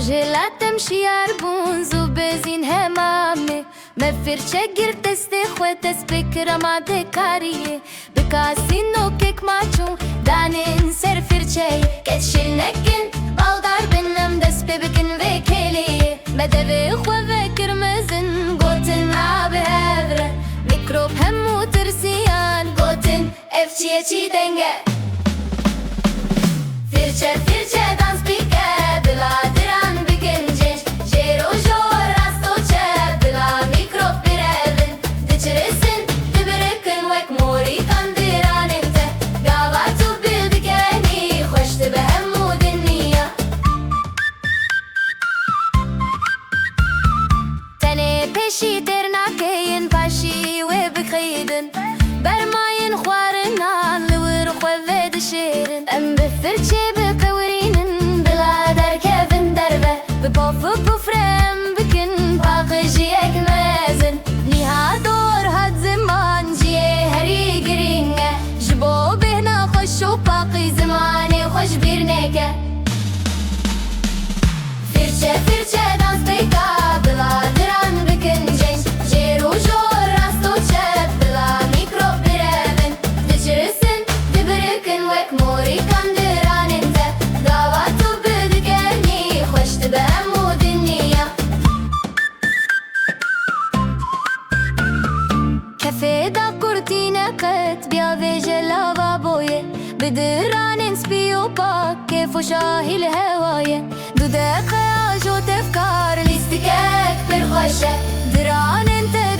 جلا تمشي عربون زو بزين همامي مفر شجر تستخوة تسبكرة ما دكارية بكاسينو كيك ماتشو دانين سرفر شي كتشل نكن بالدار بنم دس ببكن وكيلي بدوي خوة كرمزن قوتن عابي هذرة ميكروب همو ترسيان قوتن افشي اتشي دنگه فرچه dans pique بلادران بکنجش جيرو جور راستو چه بلا میکروب برهن دچرسن دبرکن وک موری کندران انته گاواتو بلدگنی خوشت به همو دنیا تنه پیشی درناکین پاشی و بخیدن برماین خوارنان لور خواه دشیرن ام بفرچه ببافو بفرم بكن باقي اكمازن نيها دور هاد زمان جي هري قرينة جبو بهنا خوشو باقي زماني خوش بيرنيكا فرشة دانس بيكا بلا دران بكن جيش جيرو جور راستو شاب بلا ميكروب برابن دجرسن دبركن وك موري كندران انت دعواتو بدقاني خوش تبهم كفيدا كورتينا قت بيا فيجا لافا بويه بدران سبيو باك كيفو شاهي الهوايه دو دقيقة جو تفكار ليستكاك بالخوشة دران انت